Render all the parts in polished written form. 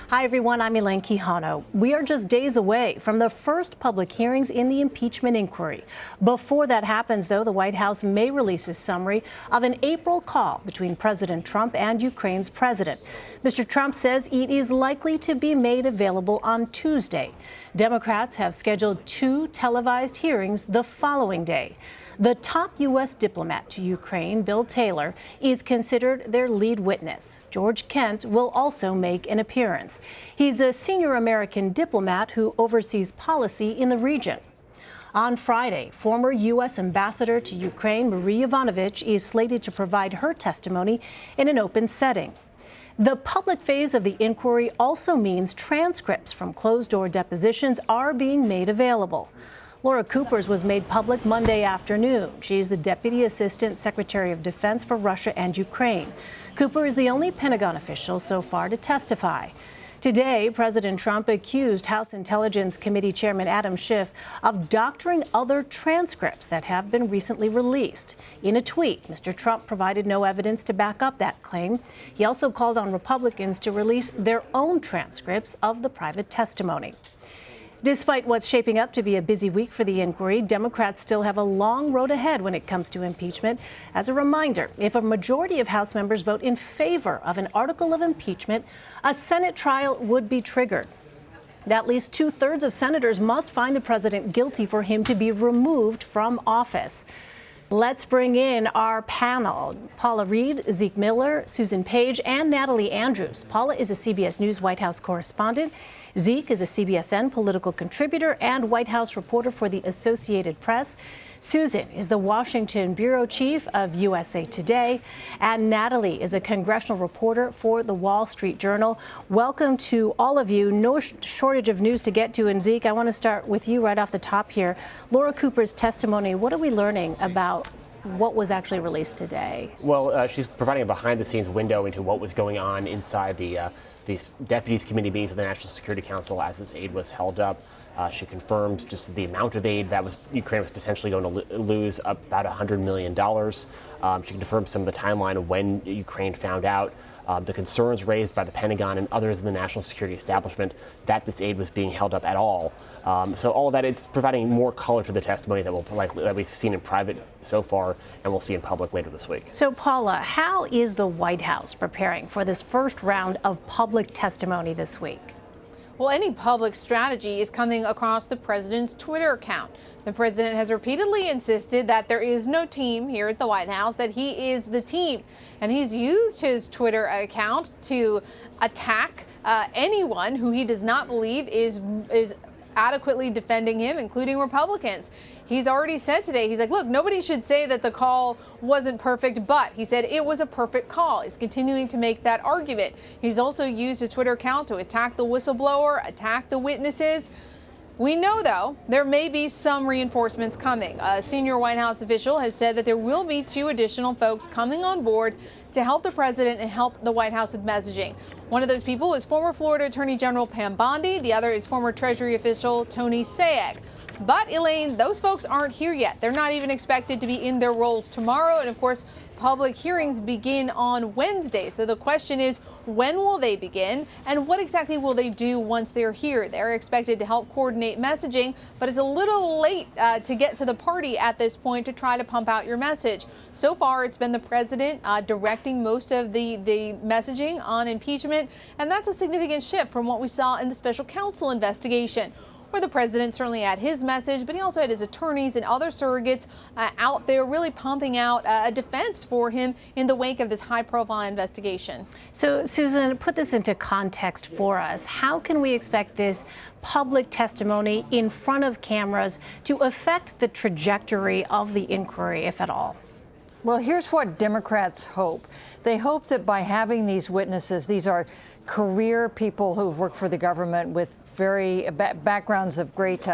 Hi, everyone. I'm Elaine Quijano. We are just days away from the first public hearings in the impeachment inquiry. Before that happens, though, the White House may release a summary of an April call between President Trump and Ukraine's president. Mr. Trump says it is likely to be made available on Tuesday. Democrats have scheduled 2 televised hearings the following day. The top U.S. diplomat to Ukraine, Bill Taylor, is considered their lead witness. George Kent will also make an appearance. He's a senior American diplomat who oversees policy in the region. On Friday, former U.S. ambassador to Ukraine, Marie Yovanovitch, is slated to provide her testimony in an open setting. The public phase of the inquiry also means transcripts from closed-door depositions are being made available. Laura Cooper's was made public Monday afternoon. She's the Deputy Assistant Secretary of Defense for Russia and Ukraine. Cooper is the only Pentagon official so far to testify. Today, President Trump accused House Intelligence Committee Chairman Adam Schiff of doctoring other transcripts that have been recently released. In a tweet, Mr. Trump provided no evidence to back up that claim. He also called on Republicans to release their own transcripts of the private testimony. Despite what's shaping up to be a busy week for the inquiry, Democrats still have a long road ahead when it comes to impeachment. As a reminder, if a majority of House members vote in favor of an article of impeachment, a Senate trial would be triggered. At least 2/3 of senators must find the president guilty for him to be removed from office. Let's bring in our panel. Paula Reid, Zeke Miller, Susan Page, and Natalie Andrews. Paula is a CBS News White House correspondent. Zeke is a CBSN political contributor and White House reporter for the Associated Press. Susan is the Washington bureau chief of USA Today. And Natalie is a congressional reporter for the Wall Street Journal. Welcome to all of you. No shortage of news to get to. And Zeke, I want to start with you right off the top here. Laura Cooper's testimony, what are we learning about what was actually released today? Well, she's providing a behind-the-scenes window into what was going on inside these deputies committee meetings of the National Security Council as this aid was held up. She confirmed just the amount of aid that Ukraine was potentially going to lose, about $100 million. She confirmed some of the timeline of when Ukraine found out, the concerns raised by the Pentagon and others in the national security establishment that this aid was being held up at all. So all of that, it's providing more color to the testimony that we've seen in private so far and we'll see in public later this week. So, Paula, how is the White House preparing for this first round of public testimony this week? Well, any public strategy is coming across the president's Twitter account. The president has repeatedly insisted that there is no team here at the White House, that he is the team. And he's used his Twitter account to attack anyone who he does not believe is adequately defending him, including Republicans. He's already said today, he's like, look, nobody should say that the call wasn't perfect, but he said it was a perfect call. He's continuing to make that argument. He's also used his Twitter account to attack the whistleblower, attack the witnesses. We know, though, there may be some reinforcements coming. A senior White House official has said that there will be 2 additional folks coming on board to help the president and help the White House with messaging. One of those people is former Florida Attorney General Pam Bondi. The other is former Treasury official Tony Sayegh. But, Elaine, those folks aren't here yet. They're not even expected to be in their roles tomorrow. And, of course, public hearings begin on Wednesday. So the question is, when will they begin? And what exactly will they do once they're here? They're expected to help coordinate messaging, but it's a little late to get to the party at this point to try to pump out your message. So far, it's been the president directing most of the messaging on impeachment. And that's a significant shift from what we saw in the special counsel investigation, where the president certainly had his message, but he also had his attorneys and other surrogates out there really pumping out a defense for him in the wake of this high-profile investigation. So, Susan, put this into context for us. How can we expect this public testimony in front of cameras to affect the trajectory of the inquiry, if at all? Well, here's what Democrats hope. They hope that by having these witnesses, these are career people who've worked for the government with very backgrounds of great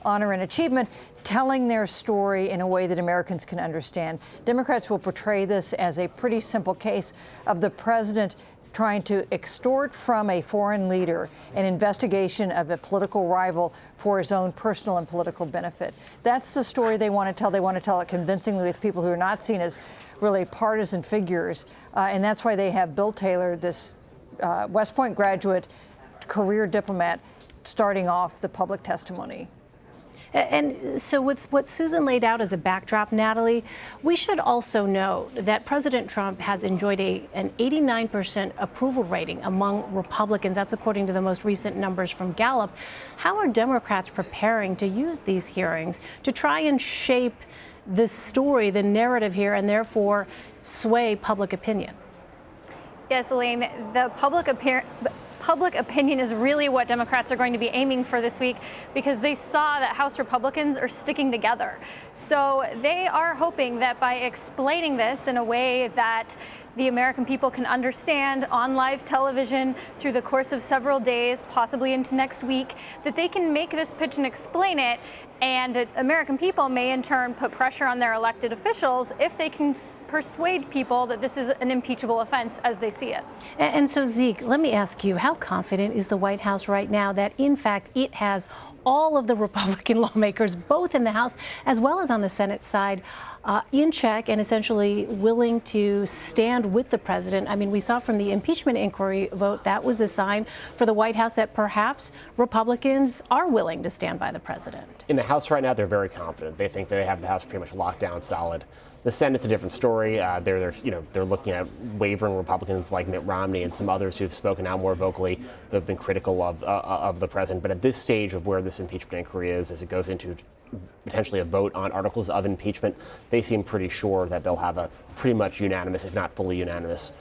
honor and achievement, telling their story in a way that Americans can understand. Democrats will portray this as a pretty simple case of the president trying to extort from a foreign leader an investigation of a political rival for his own personal and political benefit. That's the story they want to tell. They want to tell it convincingly with people who are not seen as really partisan figures. And that's why they have Bill Taylor, this West Point graduate, career diplomat starting off the public testimony. And so with what Susan laid out as a backdrop, Natalie, we should also note that President Trump has enjoyed an 89% approval rating among Republicans. That's according to the most recent numbers from Gallup. How are Democrats preparing to use these hearings to try and shape the story, the narrative here, and therefore sway public opinion? Yes, Elaine, the public opinion is really what Democrats are going to be aiming for this week, because they saw that House Republicans are sticking together. So they are hoping that by explaining this in a way that the American people can understand on live television through the course of several days, possibly into next week, that they can make this pitch and explain it, and that American people may in turn put pressure on their elected officials if they can persuade people that this is an impeachable offense as they see it. And so, Zeke, let me ask you, how confident is the White House right now that, in fact, it has all of the Republican lawmakers, both in the House as well as on the Senate side, in check and essentially willing to stand with the president? I mean, we saw from the impeachment inquiry vote that was a sign for the White House that perhaps Republicans are willing to stand by the president. In the House right now, they're very confident. They think they have the House pretty much locked down solid. The Senate's a different story. They're looking at wavering Republicans like Mitt Romney and some others who've spoken out more vocally, who have been critical of the president. But at this stage of where this impeachment inquiry is, as it goes into potentially a vote on articles of impeachment, they seem pretty sure that they'll have a pretty much unanimous, if not fully unanimous,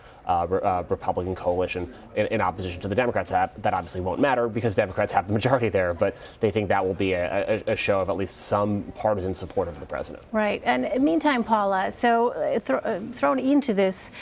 Republican coalition in opposition to the Democrats. That obviously won't matter because Democrats have the majority there, but they think that will be a show of at least some partisan support of the president. Right. And meantime, Paula, so thrown into this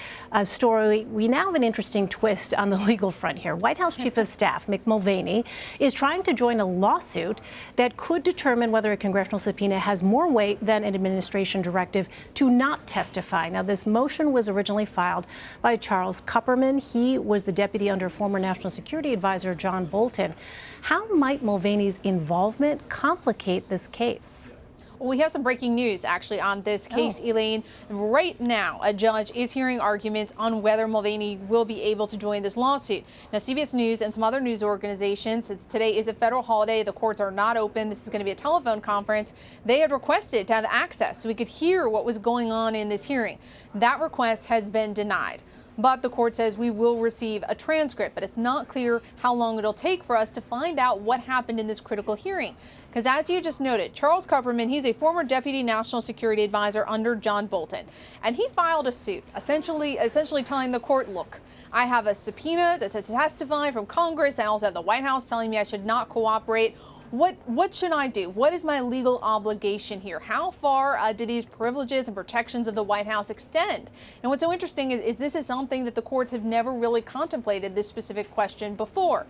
story, we now have an interesting twist on the legal front here. White House Chief of Staff Mick Mulvaney is trying to join a lawsuit that could determine whether a congressional subpoena has more weight than an administration directive to not testify. Now, this motion was originally filed by Charles Kupperman. He was the deputy under former National Security Advisor John Bolton. How might Mulvaney's involvement complicate this case? Well, we have some breaking news actually on this case, Elaine. Right now, a judge is hearing arguments on whether Mulvaney will be able to join this lawsuit. Now, CBS News and some other news organizations, since today is a federal holiday, the courts are not open. This is going to be a telephone conference. They had requested to have access so we could hear what was going on in this hearing. That request has been denied. But the court says we will receive a transcript, but it's not clear how long it'll take for us to find out what happened in this critical hearing. Because as you just noted, Charles Kupperman, he's a former deputy national security advisor under John Bolton. And he filed a suit, essentially telling the court, look, I have a subpoena that's to testify from Congress. I also have the White House telling me I should not cooperate. What should I do? What is my legal obligation here? How far do these privileges and protections of the White House extend? And what's so interesting is this is something that the courts have never really contemplated this specific question before.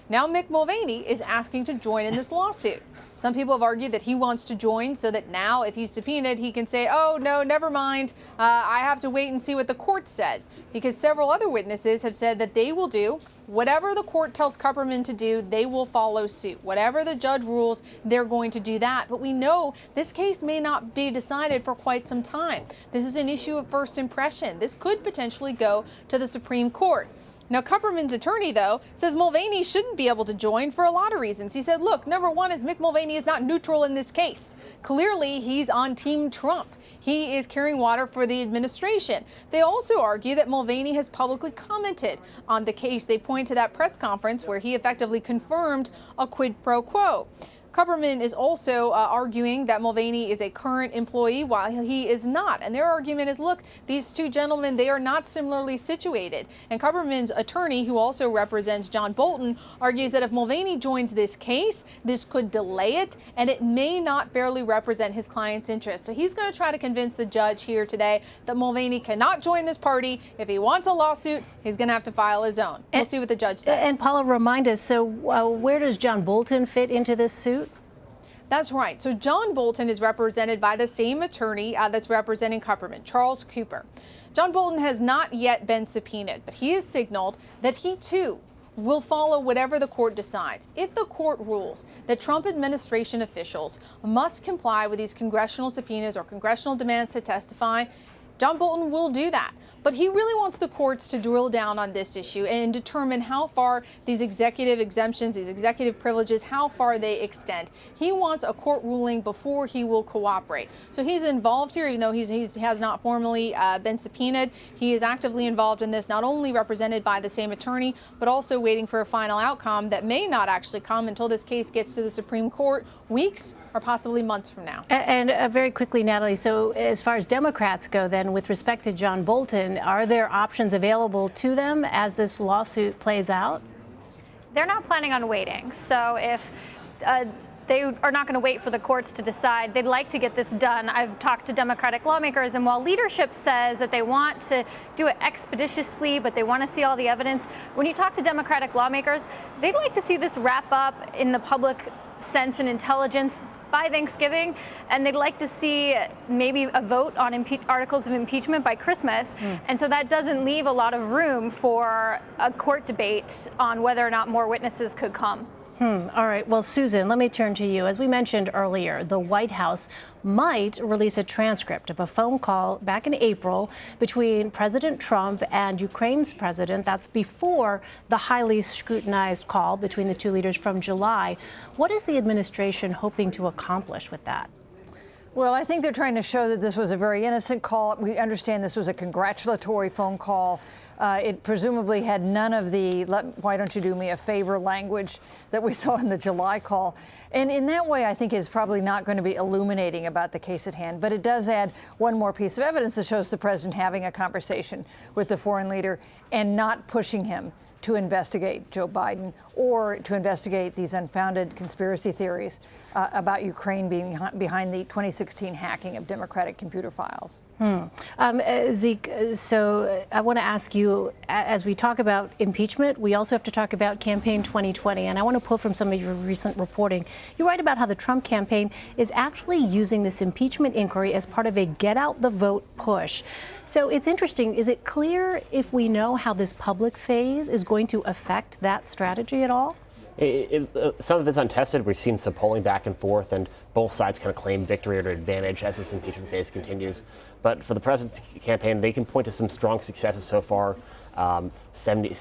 Now Mick Mulvaney is asking to join in this lawsuit. Some people have argued that he wants to join so that now if he's subpoenaed, he can say, oh, no, never mind. I have to wait and see what the court says, because several other witnesses have said that they will do whatever the court tells Kupperman to do, they will follow suit. Whatever the judge rules, they're going to do that. But we know this case may not be decided for quite some time. This is an issue of first impression. This could potentially go to the Supreme Court. Now, Kupperman's attorney, though, says Mulvaney shouldn't be able to join for a lot of reasons. He said, look, number one is Mick Mulvaney is not neutral in this case. Clearly, he's on Team Trump. He is carrying water for the administration. They also argue that Mulvaney has publicly commented on the case. They point to that press conference where he effectively confirmed a quid pro quo. Kupperman is also arguing that Mulvaney is a current employee while he is not. And their argument is, look, these two gentlemen, they are not similarly situated. And Kupperman's attorney, who also represents John Bolton, argues that if Mulvaney joins this case, this could delay it, and it may not fairly represent his client's interests. So he's going to try to convince the judge here today that Mulvaney cannot join this party. If he wants a lawsuit, he's going to have to file his own. We'll see what the judge says. And Paula, remind us, so where does John Bolton fit into this suit? That's right. So John Bolton is represented by the same attorney that's representing Kupperman, Charles Cooper. John Bolton has not yet been subpoenaed, but he has signaled that he too will follow whatever the court decides. If the court rules that Trump administration officials must comply with these congressional subpoenas or congressional demands to testify, John Bolton will do that. But he really wants the courts to drill down on this issue and determine how far these executive exemptions, these executive privileges, how far they extend. He wants a court ruling before he will cooperate. So he's involved here, even though he has not formally been subpoenaed. He is actively involved in this, not only represented by the same attorney, but also waiting for a final outcome that may not actually come until this case gets to the Supreme Court weeks or possibly months from now. And very quickly, Natalie, so as far as Democrats go then, with respect to John Bolton, are there options available to them as this lawsuit plays out? They're not planning on waiting. So if they are not going to wait for the courts to decide, they'd like to get this done. I've talked to Democratic lawmakers, and while leadership says that they want to do it expeditiously, but they want to see all the evidence, when you talk to Democratic lawmakers, they'd like to see this wrap up in the public sense and intelligence by Thanksgiving, and they'd like to see maybe a vote on articles of impeachment by Christmas. And so that doesn't leave a lot of room for a court debate on whether or not more witnesses could come. All right. Well, Susan, let me turn to you. As we mentioned earlier, the White House might release a transcript of a phone call back in April between President Trump and Ukraine's president. That's before the highly scrutinized call between the two leaders from July. What is the administration hoping to accomplish with that? Well, I think they're trying to show that this was a very innocent call. We understand this was a congratulatory phone call. It presumably had none of the why don't you do me a favor language that we saw in the July call. And in that way, I think it's probably not going to be illuminating about the case at hand. But it does add one more piece of evidence that shows the president having a conversation with the foreign leader and not pushing him to investigate Joe Biden or to investigate these unfounded conspiracy theories about Ukraine being behind the 2016 hacking of Democratic computer files. Zeke, so I want to ask you, as we talk about impeachment, we also have to talk about campaign 2020. And I want to pull from some of your recent reporting. You write about how the Trump campaign is actually using this impeachment inquiry as part of a get out the vote push. So it's interesting. Is it clear if we know how this public phase is going to affect that strategy at all? Some of it's untested. We've seen some polling back and forth, and both sides kind of claim victory or advantage as this impeachment phase continues. But for the president's campaign, they can point to some strong successes so far. 70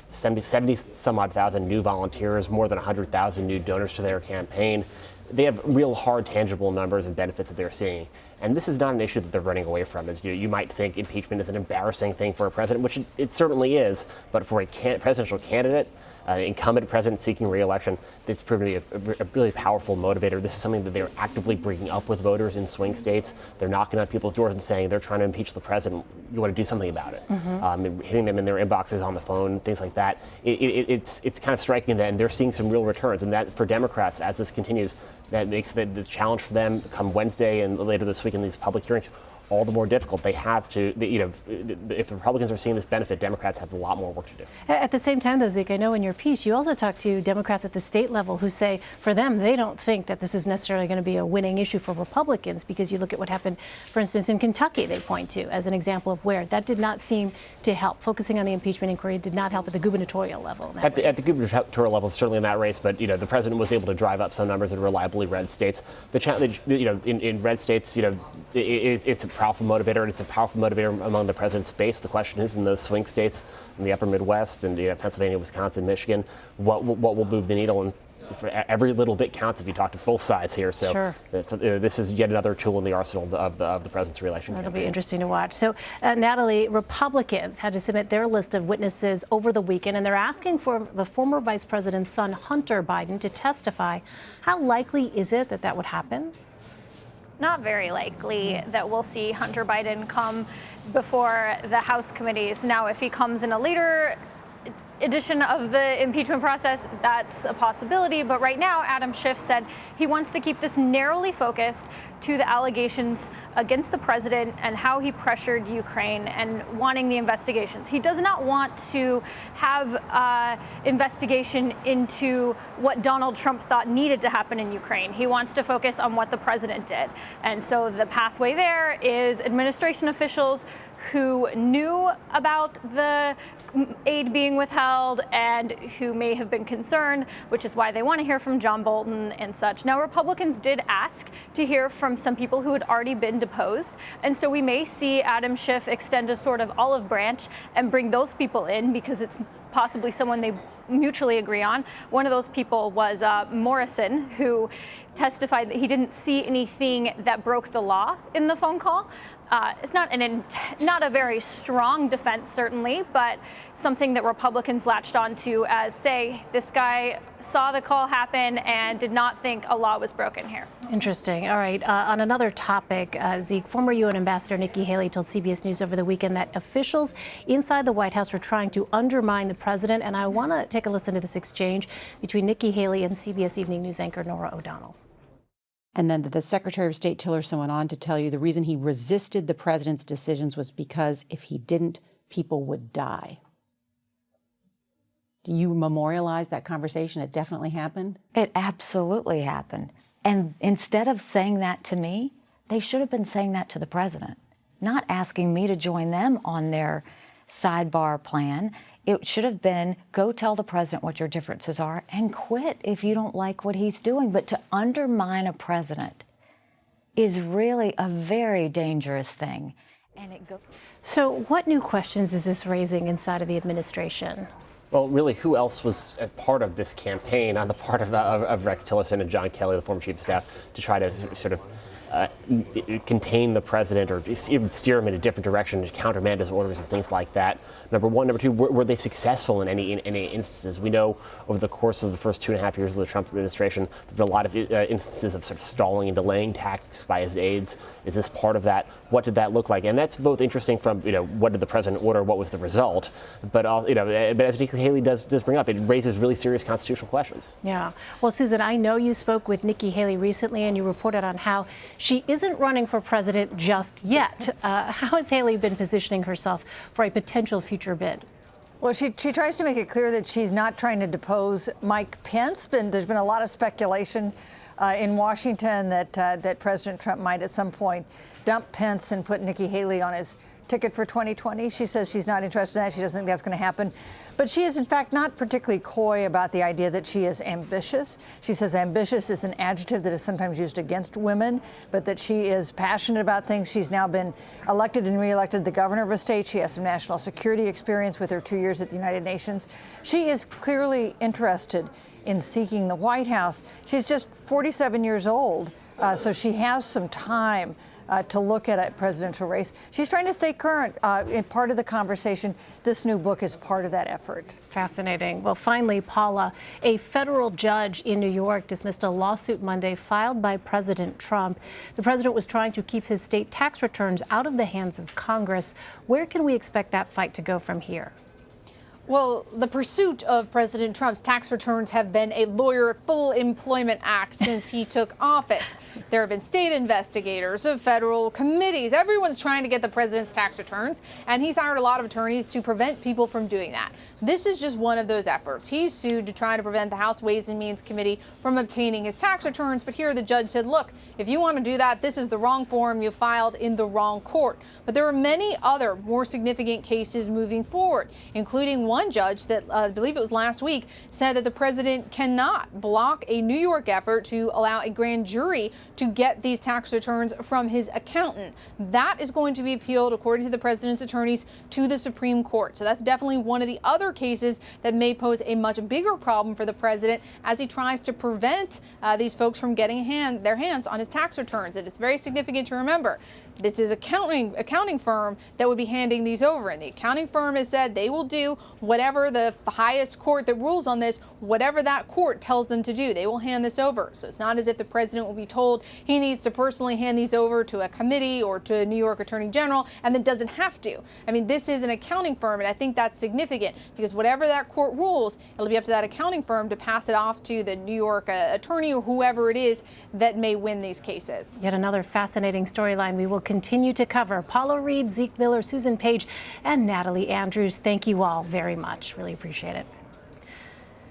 some odd thousand new volunteers, more than 100,000 new donors to their campaign. They have real hard, tangible numbers and benefits that they're seeing. And this is not an issue that they're running away from. As you might think impeachment is an embarrassing thing for a president, which it certainly is. But for a presidential candidate, incumbent president seeking re-election, it's proven to be a really powerful motivator. This is something that they're actively bringing up with voters in swing states. They're knocking on people's doors and saying they're trying to impeach the president. You want to do something about it. Hitting them in their inboxes on the phone, things like that. It's kind of striking that, and they're seeing some real returns. And that for Democrats, as this continues, that makes the challenge for them come Wednesday and later this week in these public hearings all the more difficult. They have to, if the Republicans are seeing this benefit, Democrats have a lot more work to do. At the same time, though, Zeke, I know in your piece, you also talk to Democrats at the state level who say, for them, they don't think that this is necessarily going to be a winning issue for Republicans, because you look at what happened, for instance, in Kentucky, they point to as an example of where that did not seem to help. Focusing on the impeachment inquiry did not help at the gubernatorial level. At the gubernatorial level, certainly in that race, but the president was able to drive up some numbers in reliably red states. The challenge, in red states, it's a powerful motivator, and it's a powerful motivator among the president's base. The question is, in those swing states, in the upper Midwest, and Pennsylvania, Wisconsin, Michigan, what will move the needle? And for every little bit counts if you talk to both sides here. So sure. This is yet another tool in the arsenal of the president's re-election campaign. It'll be interesting to watch. So, Natalie, Republicans had to submit their list of witnesses over the weekend, and they're asking for the former vice president's son, Hunter Biden, to testify. How likely is it that that would happen? Not very likely that we'll see Hunter Biden come before the House committees. Now, if he comes in a later edition of the impeachment process, that's a possibility. But right now, Adam Schiff said he wants to keep this narrowly focused to the allegations against the president and how he pressured Ukraine and wanting the investigations. He does not want to have investigation into what Donald Trump thought needed to happen in Ukraine. He wants to focus on what the president did. And so the pathway there is administration officials who knew about the aid being withheld withheld and who may have been concerned, which is why they want to hear from John Bolton and such. Now, Republicans did ask to hear from some people who had already been deposed, and so we may see Adam Schiff extend a sort of olive branch and bring those people in because it's possibly someone they mutually agree on. One of those people was Morrison, who testified that he didn't see anything that broke the law in the phone call. It's not a very strong defense, certainly, but something that Republicans latched onto as, say, this guy saw the call happen and did not think a law was broken here. Interesting. All right. On another topic, Zeke, former UN Ambassador Nikki Haley told CBS News over the weekend that officials inside the White House are trying to undermine the president. And I want to take a listen to this exchange between Nikki Haley and CBS Evening News anchor Norah O'Donnell. And then the Secretary of State Tillerson went on to tell you the reason he resisted the president's decisions was because if he didn't, people would die. Do you memorialize that conversation? It definitely happened? It absolutely happened. And instead of saying that to me, they should have been saying that to the president, not asking me to join them on their sidebar plan. It should have been, go tell the president what your differences are and quit if you don't like what he's doing. But to undermine a president is really a very dangerous thing. So what new questions is this raising inside of the administration? Well, really, who else was a part of this campaign on the part of Rex Tillerson and John Kelly, the former chief of staff, to try to sort of contain the president or even steer him in a different direction to countermand his orders and things like that? Number one. Number two, were they successful in any instances? We know over the course of the first 2.5 years of the Trump administration, there have been a lot of instances of sort of stalling and delaying tactics by his aides. Is this part of that? What did that look like? And that's both interesting from, what did the president order, what was the result? But also, but as Nikki Haley does bring up, it raises really serious constitutional questions. Yeah. Well, Susan, I know you spoke with Nikki Haley recently and you reported on how she isn't running for president just yet. How has Haley been positioning herself for a potential future bid? Well, she tries to make it clear that she's not trying to depose Mike Pence. There's been a lot of speculation in Washington that President Trump might at some point dump Pence and put Nikki Haley on his ticket for 2020. She says she's not interested in that. She doesn't think that's going to happen. But she is, in fact, not particularly coy about the idea that she is ambitious. She says ambitious is an adjective that is sometimes used against women, but that she is passionate about things. She's now been elected and reelected the governor of a state. She has some national security experience with her 2 years at the United Nations. She is clearly interested in seeking the White House. She's just 47 years old, so she has some time to look at a presidential race. She's trying to stay current in part of the conversation. This new book is part of that effort. Fascinating. Well, finally, Paula, a federal judge in New York dismissed a lawsuit Monday filed by President Trump. The president was trying to keep his state tax returns out of the hands of Congress. Where can we expect that fight to go from here? Well, the pursuit of President Trump's tax returns have been a lawyer full employment act since he took office. There have been state investigators of federal committees. Everyone's trying to get the president's tax returns, and he's hired a lot of attorneys to prevent people from doing that. This is just one of those efforts. He's sued to try to prevent the House Ways and Means Committee from obtaining his tax returns. But here the judge said, look, if you want to do that, this is the wrong form. You filed in the wrong court. But there are many other more significant cases moving forward, including one judge that I believe it was last week said that the president cannot block a New York effort to allow a grand jury to get these tax returns from his accountant. That is going to be appealed, according to the president's attorneys, to the Supreme Court. So that's definitely one of the other cases that may pose a much bigger problem for the president as he tries to prevent these folks from getting their hands on his tax returns. And it's very significant to remember this is accounting firm that would be handing these over, and the accounting firm has said they will do whatever the highest court that rules on this, whatever that court tells them to do, they will hand this over. So it's not as if the president will be told he needs to personally hand these over to a committee or to a New York Attorney General and then doesn't have to. I mean, this is an accounting firm, and I think that's significant because whatever that court rules, it'll be up to that accounting firm to pass it off to the New York attorney or whoever it is that may win these cases. Yet another fascinating storyline we will continue to cover. Paula Reid, Zeke Miller, Susan Page, and Natalie Andrews, thank you all very much. Really appreciate it.